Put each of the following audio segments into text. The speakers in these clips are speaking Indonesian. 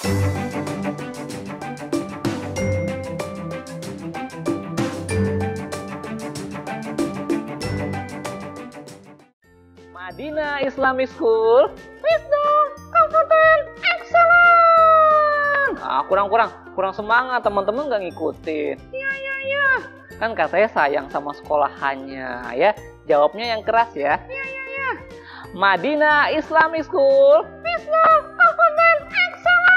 Madinah Islamic School, Wisdom, Kabupaten Excellent. Kurang semangat, teman-teman nggak ngikutin. Iya. Kan katanya sayang sama sekolahannya, ya. Jawabnya yang keras ya. Iya. Madinah Islamic School, Wisdom, Kabupaten Excellent.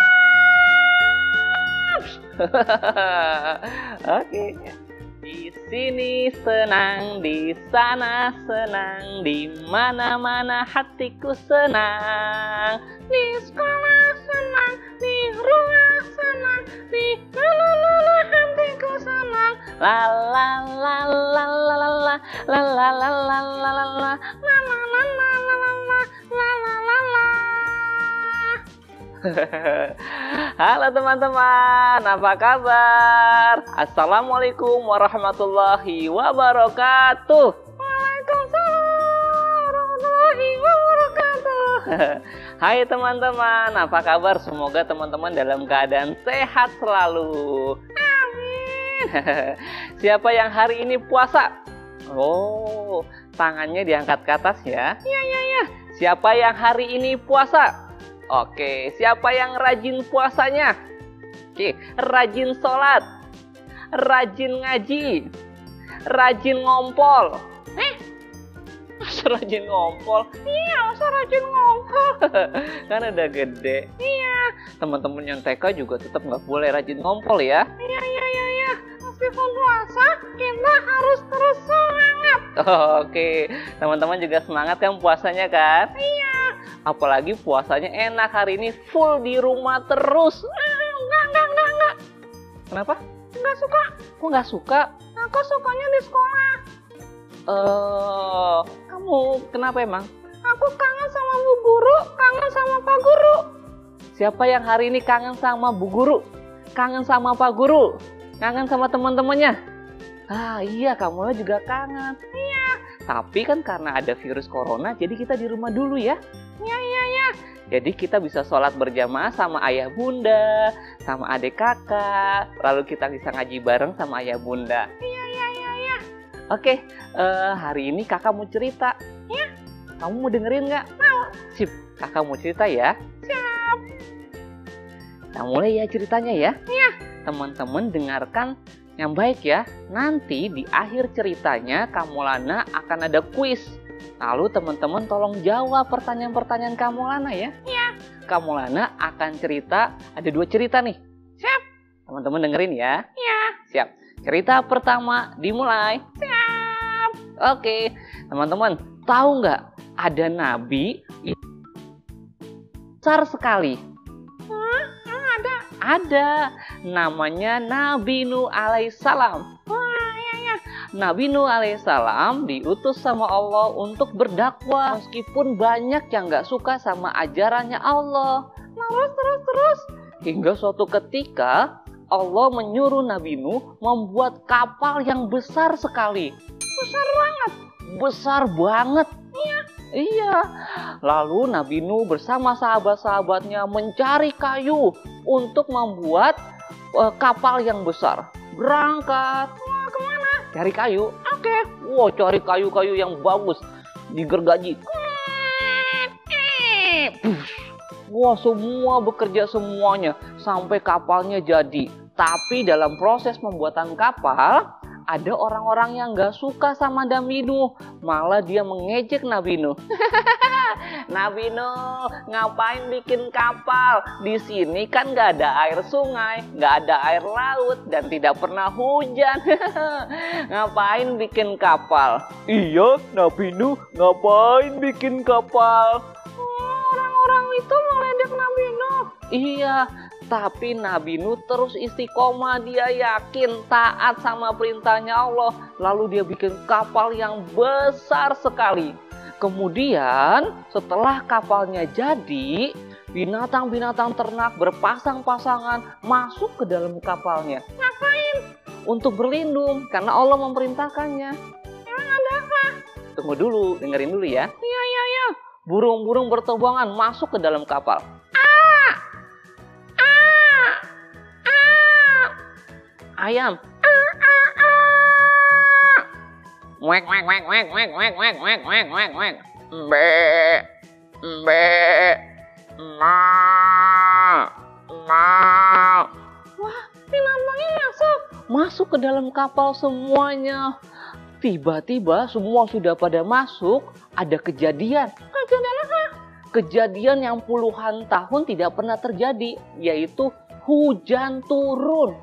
Oke. Di sini senang, di sana senang, di mana-mana hatiku senang. Di sekolah senang, di rumah senang, di mana-mana hatiku senang. La la la la la la la la la la la la la la la la la. Halo teman-teman, apa kabar? Assalamualaikum warahmatullahi wabarakatuh. Waalaikumsalam warahmatullahi wabarakatuh. Hai teman-teman, apa kabar? Semoga teman-teman dalam keadaan sehat selalu. Amin. Siapa yang hari ini puasa? Oh, tangannya diangkat ke atas ya. Iya. Siapa yang hari ini puasa? Oke, siapa yang rajin puasanya? Oke, rajin sholat, rajin ngaji, rajin ngompol. Masa rajin ngompol? Iya, masa rajin ngompol? Kan udah gede. Iya, teman-teman yang TK juga tetap nggak boleh rajin ngompol ya. Iya. Meskipun puasa, kita harus terus semangat. Oke, teman-teman juga semangat kan puasanya kan? Iya. Apalagi puasanya enak, hari ini full di rumah terus. Enggak. Kenapa? Enggak suka. Kok nggak suka? Aku sukanya di sekolah. Kamu kenapa emang? Aku kangen sama Bu Guru, kangen sama Pak Guru. Siapa yang hari ini kangen sama Bu Guru? Kangen sama Pak Guru? Kangen sama teman-temannya? Ah iya, kamu juga kangen. Iya. Tapi kan karena ada virus corona, jadi kita di rumah dulu ya. Iya. Jadi kita bisa sholat berjamaah sama ayah bunda, sama adik kakak. Lalu kita bisa ngaji bareng sama ayah bunda. Iya. Oke, hari ini kakak mau cerita. Ya. Kamu mau dengerin nggak? Mau. Sip, kakak mau cerita ya. Siap. Nah mulai ya ceritanya ya. Iya. Teman-teman dengarkan yang baik ya. Nanti di akhir ceritanya Kamulana akan ada kuis. Lalu teman-teman tolong jawab pertanyaan-pertanyaan Kamulana ya. Iya. Kamulana akan cerita, ada 2 cerita nih. Siap. Teman-teman dengerin ya. Iya. Siap. Cerita pertama dimulai. Siap. Oke. Teman-teman, tahu nggak ada nabi besar sekali? Ada, namanya Nabi Nuh alaihissalam. Wah, iya. Nabi Nuh alaihissalam diutus sama Allah untuk berdakwah. Meskipun banyak yang nggak suka sama ajarannya Allah. Terus. Hingga suatu ketika Allah menyuruh Nabi Nuh membuat kapal yang besar sekali. Besar banget. Iya. Lalu Nabi Nuh bersama sahabat-sahabatnya mencari kayu untuk membuat kapal yang besar. Berangkat. Wah, kemana? Cari kayu. Oke. Wah, cari kayu-kayu yang bagus. Digergaji. Wah, semua bekerja semuanya sampai kapalnya jadi. Tapi dalam proses pembuatan kapal, ada orang-orang yang gak suka sama Nabi Nuh. Malah dia mengejek Nabi Nuh. Nabi Nuh, ngapain bikin kapal? Di sini kan gak ada air sungai, gak ada air laut, dan tidak pernah hujan. Ngapain bikin kapal? Iya, Nabi Nuh, ngapain bikin kapal? Orang-orang itu meledek Nabi Nuh. Iya. Tapi Nabi Nuh terus istiqomah, dia yakin taat sama perintahnya Allah. Lalu dia bikin kapal yang besar sekali. Kemudian setelah kapalnya jadi, binatang-binatang ternak berpasang-pasangan masuk ke dalam kapalnya. Ngapain? Untuk berlindung, karena Allah memerintahkannya. Emang ada apa? Tunggu dulu, dengerin dulu ya. Iya. Burung-burung berterbangan masuk ke dalam kapal. ayam. Wek wek wek wek wek wek wek wek wek wek wek. Mbe. Mbe. Ma. Ma. Wah, binatangnya masuk ke dalam kapal semuanya. Tiba-tiba semua sudah pada masuk, ada kejadian. Kejadian apa? Kejadian yang puluhan tahun tidak pernah terjadi, yaitu hujan turun.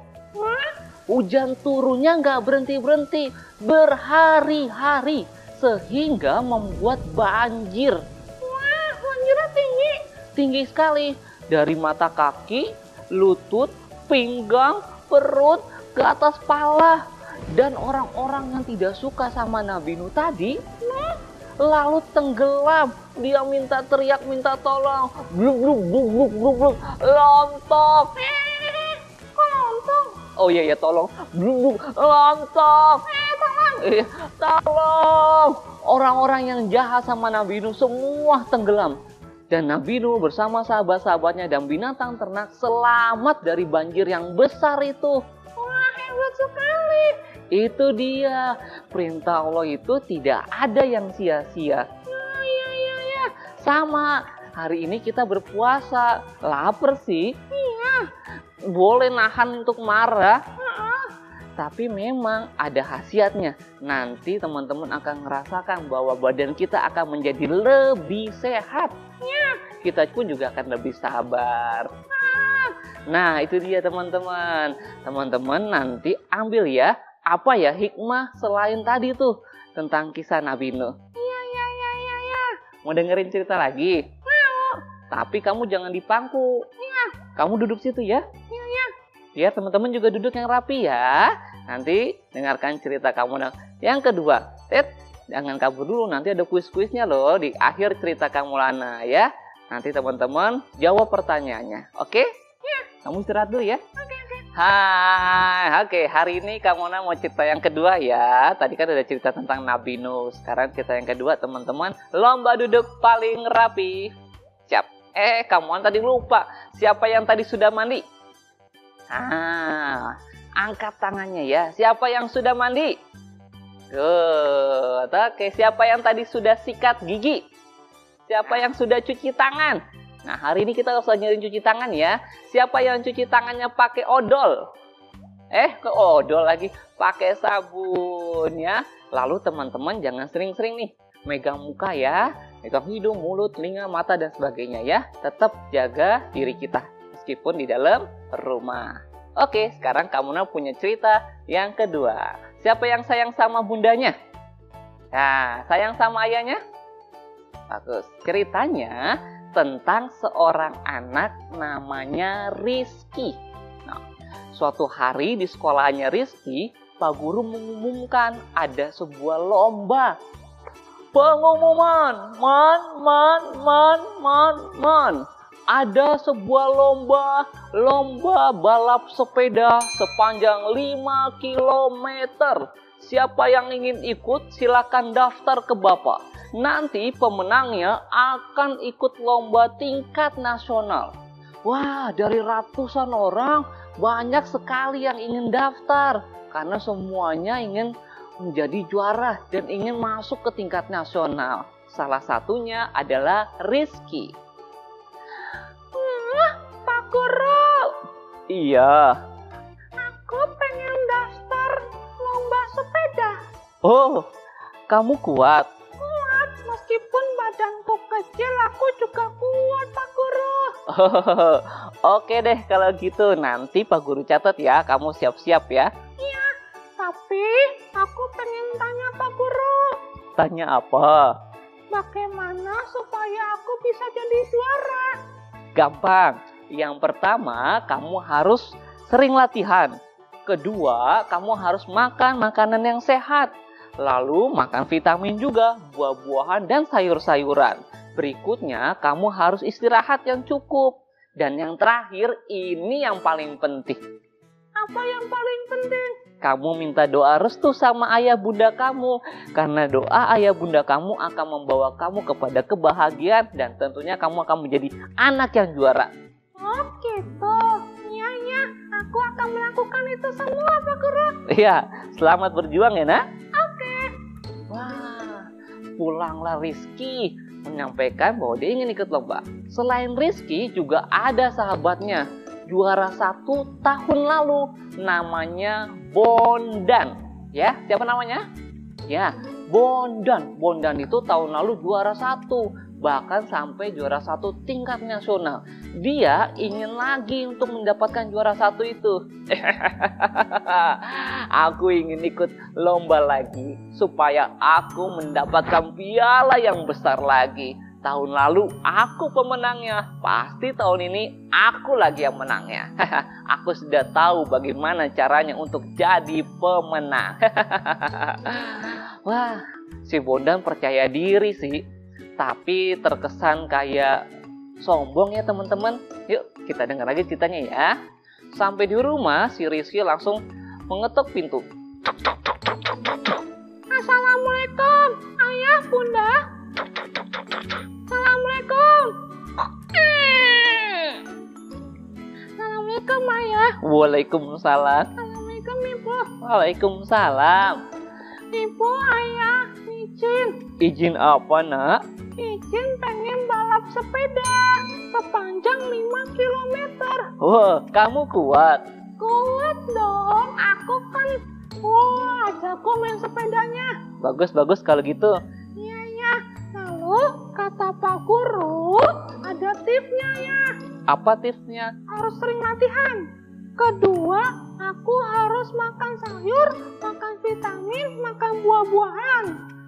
Hujan turunnya nggak berhenti-berhenti, berhari-hari, sehingga membuat banjir. Wah, banjirnya tinggi. Tinggi sekali, dari mata kaki, lutut, pinggang, perut, ke atas pala. Dan orang-orang yang tidak suka sama Nabi Nuh tadi, lalu tenggelam. Dia minta teriak, minta tolong. Bluk, bluk, bluk, bluk, bluk, bluk. Lontok. Kok lontok? Oh iya, tolong. Bluk, bluk, lontok. Tolong. Tolong. Orang-orang yang jahat sama Nabi Nuh semua tenggelam. Dan Nabi Nuh bersama sahabat-sahabatnya dan binatang ternak selamat dari banjir yang besar itu. Wah, hebat sekali. Itu dia, perintah Allah itu tidak ada yang sia-sia. Iya. Sama, hari ini kita berpuasa. Lapar sih. Iya. Boleh nahan untuk marah. Tapi memang ada khasiatnya. Nanti teman-teman akan merasakan bahwa badan kita akan menjadi lebih sehat. Ya. Kita pun juga akan lebih sabar. Nah, itu dia teman-teman. Teman-teman nanti ambil ya. Apa ya hikmah selain tadi tuh tentang kisah Nabi Nuh? Iya. Mau dengerin cerita lagi? Mau. Tapi kamu jangan di pangku. Iya. Kamu duduk situ ya? Iya. Ya, teman-teman juga duduk yang rapi ya. Nanti dengarkan cerita kamu yang kedua. Jangan kabur dulu, nanti ada kuis-kuisnya loh di akhir cerita kamu Lana ya. Nanti teman-teman jawab pertanyaannya. Oke? Iya. Kamu istirahat dulu ya. Oke. Hai, oke, hari ini Kamona mau cerita yang kedua ya. Tadi kan ada cerita tentang Nabi Nuh. Sekarang cerita yang kedua teman-teman. Lomba duduk paling rapi. Siap. Kamona tadi lupa. Siapa yang tadi sudah mandi? Angkat tangannya ya. Siapa yang sudah mandi? Good. Oke, siapa yang tadi sudah sikat gigi? Siapa yang sudah cuci tangan? Nah, hari ini kita harus ngajarin cuci tangan ya. Siapa yang cuci tangannya pakai odol? Ke odol lagi. Pakai sabun ya. Lalu teman-teman jangan sering-sering nih megang muka ya. Megang hidung, mulut, telinga, mata, dan sebagainya ya. Tetap jaga diri kita meskipun di dalam rumah. Oke, sekarang Kamuna punya cerita yang kedua. Siapa yang sayang sama bundanya? Nah, sayang sama ayahnya? Bagus. Ceritanya tentang seorang anak namanya Rizky. Nah, suatu hari di sekolahnya Rizky, Pak Guru mengumumkan ada sebuah lomba. Pengumuman, ada sebuah lomba balap sepeda sepanjang 5 km. Siapa yang ingin ikut silakan daftar ke Bapak. Nanti pemenangnya akan ikut lomba tingkat nasional. Wah, dari ratusan orang banyak sekali yang ingin daftar. Karena semuanya ingin menjadi juara dan ingin masuk ke tingkat nasional. Salah satunya adalah Rizky. Pak Guru. Iya. Aku pengen daftar lomba sepeda. Oh, kamu kuat? Kuat, meskipun badanku kecil, aku juga kuat, Pak Guru. Oke deh kalau gitu, nanti Pak Guru catat ya, kamu siap-siap ya. Iya, tapi aku pengen tanya Pak Guru. Tanya apa? Bagaimana supaya aku bisa jadi juara? Gampang. Yang pertama, kamu harus sering latihan. Kedua, kamu harus makan makanan yang sehat. Lalu makan vitamin juga, buah-buahan dan sayur-sayuran. Berikutnya, kamu harus istirahat yang cukup. Dan yang terakhir, ini yang paling penting. Apa yang paling penting? Kamu minta doa restu sama ayah bunda kamu. Karena doa ayah bunda kamu akan membawa kamu kepada kebahagiaan. Dan tentunya kamu akan menjadi anak yang juara. Oh gitu. Iya, aku akan melakukan itu semua, Pak Guru. Iya, selamat berjuang ya, Nak. Oke. Wah, pulanglah Rizky menyampaikan bahwa dia ingin ikut lomba. Selain Rizky juga ada sahabatnya, juara 1 tahun lalu, namanya Bondan. Ya, siapa namanya? Ya, Bondan. Bondan itu tahun lalu juara 1, bahkan sampai juara 1 tingkat nasional. Dia ingin lagi untuk mendapatkan juara 1 itu. Aku ingin ikut lomba lagi supaya aku mendapatkan piala yang besar lagi. Tahun lalu aku pemenangnya, pasti tahun ini aku lagi yang menangnya. Aku sudah tahu bagaimana caranya untuk jadi pemenang. Wah, si Bondan percaya diri sih, tapi terkesan kayak sombong ya teman-teman. Yuk kita dengar lagi ceritanya ya. Sampai di rumah si Rizky langsung mengetuk pintu. Assalamualaikum, ayah, bunda. Assalamualaikum. Assalamualaikum ayah. Waalaikumsalam. Assalamualaikum ibu. Waalaikumsalam. Ibu, ayah, izin. Izin apa, Nak? Izin pengen balap sepeda sepanjang 5 kilometer. Wah, kamu kuat? Kuat dong, aku kan jago main sepedanya. Bagus kalau gitu. Iya ya. Lalu kata Pak Guru ada tipsnya ya. Apa tipsnya? Harus sering latihan. Kedua, aku harus makan sayur, makan vitamin, makan buah-buahan.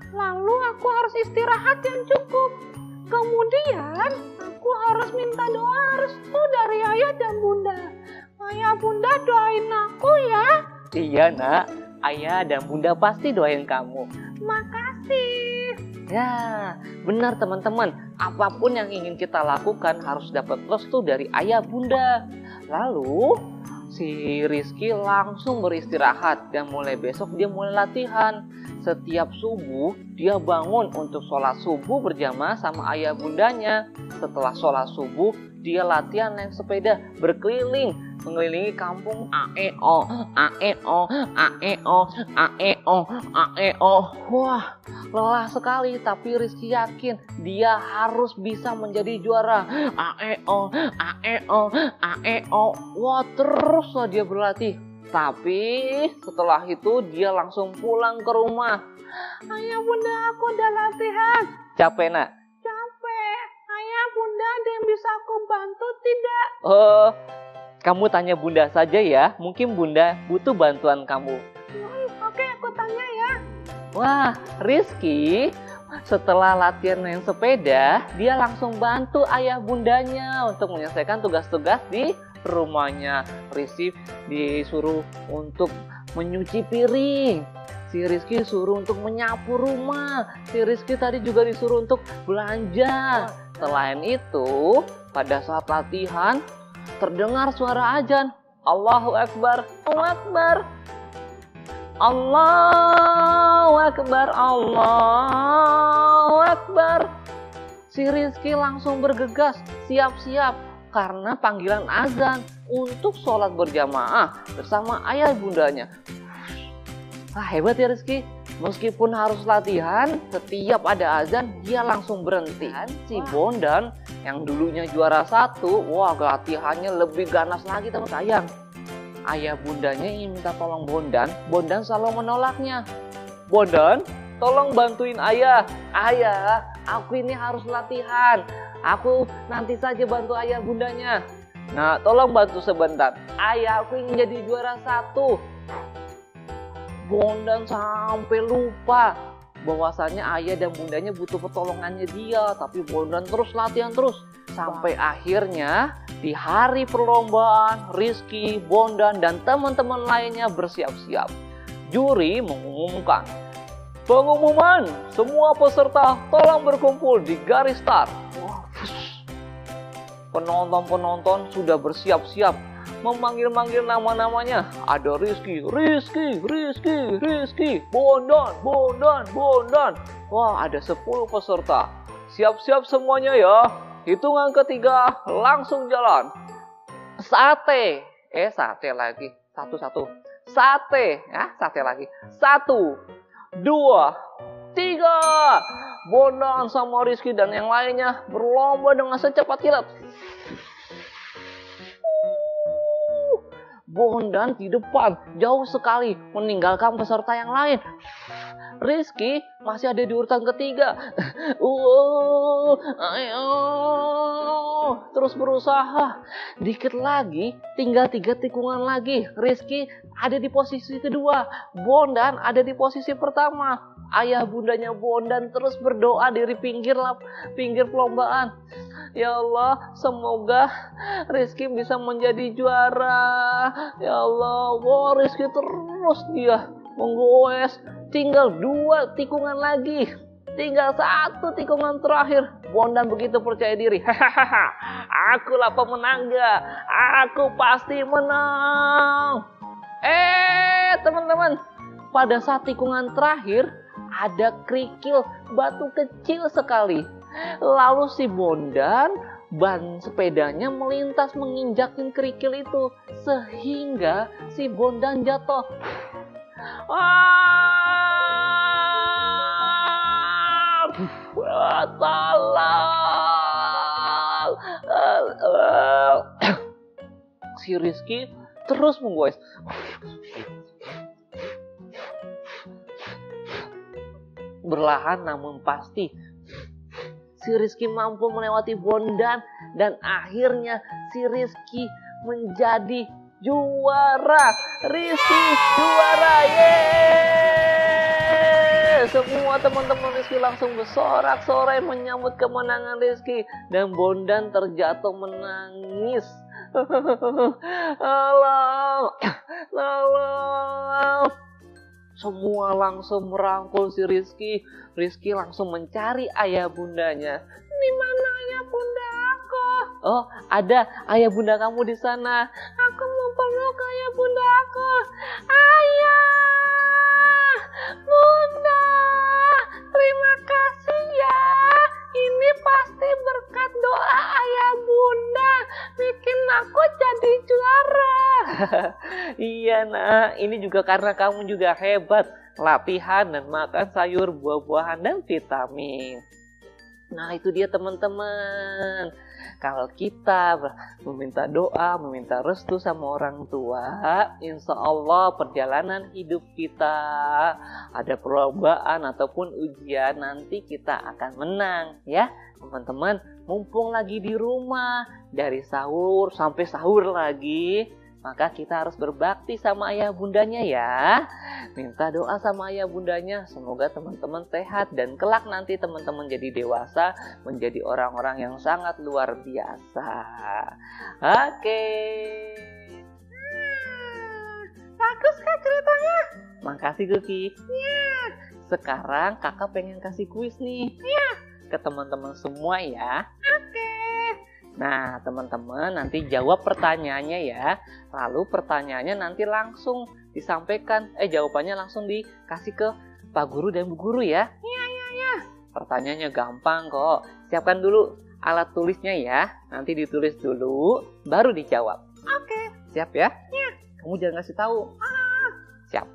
Lalu aku harus istirahat yang cukup. Kemudian aku harus minta doa restu dari ayah dan bunda. Ayah bunda doain aku ya. Iya nak, ayah dan bunda pasti doain kamu. Makasih. Ya, benar teman-teman. Apapun yang ingin kita lakukan harus dapat restu dari ayah bunda. Lalu si Rizky langsung beristirahat dan mulai besok dia mulai latihan. Setiap subuh dia bangun untuk sholat subuh berjamaah sama ayah bundanya. Setelah sholat subuh dia latihan naik sepeda berkeliling, mengelilingi kampung aeo, aeo, aeo, aeo, aeo. Wah, lelah sekali, tapi Rizky yakin dia harus bisa menjadi juara. Aeo, aeo, aeo. Wah, terus dia berlatih. Tapi setelah itu dia langsung pulang ke rumah. Ayah bunda, aku udah latihan. Capek nak? Capek. Ayah bunda, ada yang bisa aku bantu tidak? Kamu tanya bunda saja ya. Mungkin bunda butuh bantuan kamu. Oke, aku tanya ya. Wah, Rizky setelah latihan naik sepeda, dia langsung bantu ayah bundanya untuk menyelesaikan tugas-tugas di rumahnya. Rizky disuruh untuk menyuci piring. Si Rizky suruh untuk menyapu rumah. Si Rizky tadi juga disuruh untuk belanja. Selain itu, pada saat latihan terdengar suara azan. Allahu Akbar, Allahu Akbar, Allahu Akbar, Allahu Akbar. Si Rizky langsung bergegas, siap-siap karena panggilan azan untuk sholat berjamaah bersama ayah bundanya. Hebat ya Rizky. Meskipun harus latihan, setiap ada azan dia langsung berhenti. Si Bondan yang dulunya juara 1, wah latihannya lebih ganas lagi teman sayang. Ayah bundanya ingin minta tolong Bondan, Bondan selalu menolaknya. Bondan, tolong bantuin ayah. Ayah, aku ini harus latihan. Aku nanti saja bantu ayah bundanya. Nah, tolong bantu sebentar. Ayah, aku ingin jadi juara 1. Bondan sampai lupa bahwasanya ayah dan bundanya butuh pertolongannya dia. Tapi Bondan terus latihan terus. Sampai akhirnya di hari perlombaan, Rizky, Bondan, dan teman-teman lainnya bersiap-siap. Juri mengumumkan, pengumuman, semua peserta tolong berkumpul di garis start. Penonton-penonton sudah bersiap-siap memanggil-manggil nama-namanya. Ada Rizky, Rizky, Rizky, Rizky, Bondan, Bondan, Bondan. Wah, ada 10 peserta. Siap-siap semuanya ya. Hitungan ketiga, langsung jalan. Sate lagi. Satu-satu. sate. Ya, sate lagi. 1, 2, 3. Bondan sama Rizky dan yang lainnya berlomba dengan secepat kilat. Bondan di depan jauh sekali meninggalkan peserta yang lain. Rizky masih ada di urutan ketiga. Ayo, terus berusaha. Dikit lagi, tinggal 3 tikungan lagi. Rizky ada di posisi kedua. Bondan ada di posisi pertama. Ayah bundanya Bondan terus berdoa di pinggir perlombaan. Ya Allah, semoga Rizky bisa menjadi juara. Ya Allah, wow, Rizky terus dia menggoes. Tinggal 2 tikungan lagi. Tinggal 1 tikungan terakhir. Bondan begitu percaya diri. Hahaha, akulah pemenangnya. Aku pasti menang. Teman-teman, pada saat tikungan terakhir ada kerikil batu kecil sekali. Lalu si Bondan ban sepedanya melintas menginjakin kerikil itu sehingga si Bondan jatuh. Si Rizky terus menggoes. Berlahan namun pasti si Rizky mampu melewati Bondan dan akhirnya si Rizky menjadi juara. Rizky juara, yeay! Semua teman-teman Rizky langsung bersorak-sorai menyambut kemenangan Rizky dan Bondan terjatuh menangis. Tolong. Semua langsung merangkul si Rizky. Rizky langsung mencari ayah bundanya. Di mana ayah bunda aku? Oh, ada ayah bunda kamu di sana. Aku mau peluk ayah bunda aku. Ayah, bunda, terima kasih ya. Ini pasti berkat doa ayah bunda bikin aku jadi juara. Iya nak, ini juga karena kamu juga hebat latihan dan makan sayur, buah-buahan dan vitamin. Nah itu dia teman-teman. Kalau kita meminta doa, meminta restu sama orang tua, insya Allah perjalanan hidup kita, ada perlombaan ataupun ujian, nanti kita akan menang ya teman-teman. Mumpung lagi di rumah, dari sahur sampai sahur lagi, maka kita harus berbakti sama ayah bundanya ya. Minta doa sama ayah bundanya. Semoga teman-teman sehat dan kelak nanti teman-teman jadi dewasa, menjadi orang-orang yang sangat luar biasa. Oke. Bagus kak ceritanya. Makasih Guki. Iya. Sekarang kakak pengen kasih kuis nih. Iya. Ke teman-teman semua ya. Oke. Nah, teman-teman nanti jawab pertanyaannya ya. Lalu pertanyaannya nanti langsung disampaikan. Jawabannya langsung dikasih ke Pak Guru dan Bu Guru ya. Iya. Pertanyaannya gampang kok. Siapkan dulu alat tulisnya ya. Nanti ditulis dulu, baru dijawab. Oke. Siap ya? Iya. Kamu jangan kasih tahu. Siap.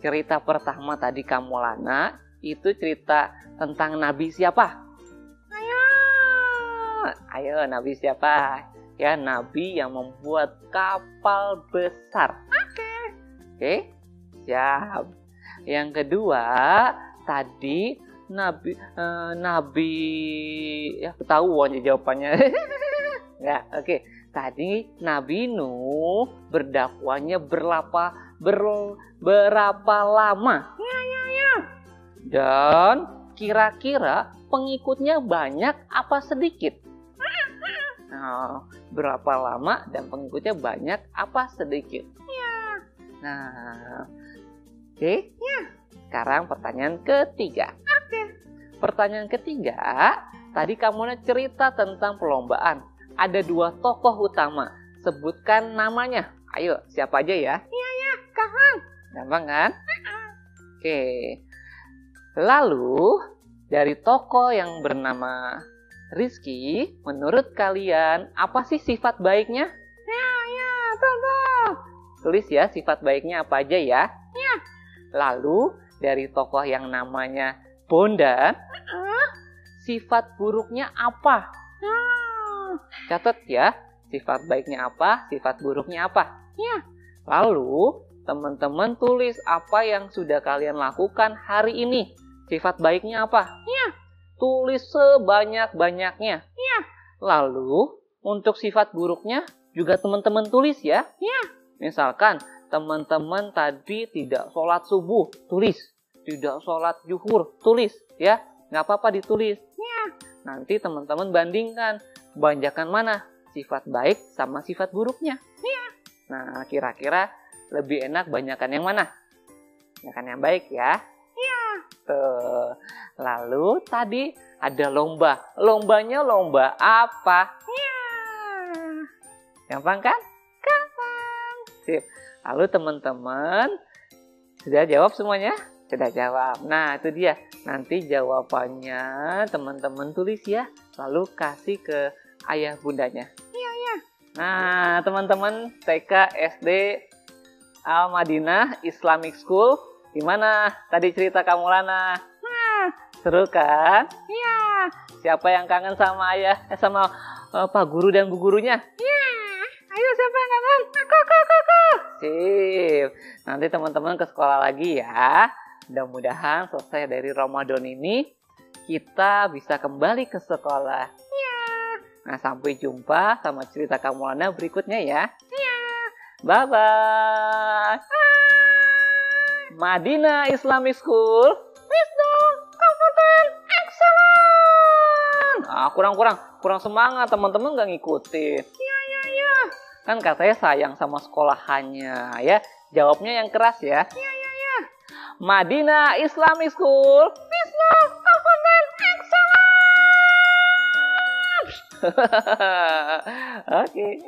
Cerita pertama tadi kamu Lana, itu cerita tentang Nabi siapa? Ayo, Nabi siapa? Ya, Nabi yang membuat kapal besar. Oke, siap. Yang kedua, tadi Nabi ya ketahuan jawabannya. Ya, oke. Tadi Nabi Nuh berdakwanya berapa lama? Ya. Dan kira-kira pengikutnya banyak apa sedikit? Nah, berapa lama dan pengikutnya banyak apa sedikit? Ya. Nah, oke. Ya. Sekarang pertanyaan ketiga. Oke. Pertanyaan ketiga, tadi kamu cerita tentang perlombaan. Ada 2 tokoh utama. Sebutkan namanya. Ayo, siapa aja ya? Iya, gampang. Gampang kan? Oke. Lalu, dari tokoh yang bernama Rizky, menurut kalian apa sih sifat baiknya? Ya, betul. Tulis ya sifat baiknya apa aja ya. Iya. Lalu dari tokoh yang namanya Bondan, sifat buruknya apa? Catat ya, sifat baiknya apa, sifat buruknya apa. Iya. Lalu teman-teman tulis apa yang sudah kalian lakukan hari ini. Sifat baiknya apa? Iya. Tulis sebanyak-banyaknya. Iya. Lalu untuk sifat buruknya juga teman-teman tulis ya. Iya. Misalkan teman-teman tadi tidak sholat subuh, tulis. Tidak sholat zuhur, tulis ya. Nggak apa-apa ditulis. Ya. Nanti teman-teman bandingkan. Banyakan mana sifat baik sama sifat buruknya. Ya. Nah, kira-kira lebih enak banyakan yang mana? Banyakan yang baik ya. Ya. Tuh. Lalu tadi ada lomba. Lombanya lomba apa? Ya. Gampang kan? Gampang. Sip. Lalu teman-teman sudah jawab semuanya? Sudah jawab. Nah, itu dia. Nanti jawabannya teman-teman tulis ya. Lalu kasih ke ayah bundanya. Iya, iya. Nah, teman-teman TK SD Al Madinah Islamic School. Gimana tadi cerita kamu, Lana? Nah, seru kan? Iya. Siapa yang kangen sama ayah, sama Pak Guru dan Bu Gurunya? Iya. Ayo, siapa yang kangen? Aku. Sip. Nanti teman-teman ke sekolah lagi ya. Mudah-mudahan selesai dari Ramadan ini, kita bisa kembali ke sekolah. Iya. Nah, sampai jumpa sama cerita kamu Lana berikutnya ya. Iya. Bye-bye. Madinah Islamic School. Wisdom, Confident, Excellent. Ah, kurang semangat, teman-teman nggak ngikutin. Iya. Kan katanya sayang sama sekolahannya ya. Jawabnya yang keras ya. Iya. Madinah Islamic School. Wisdom, Confident, Excellent. Oke.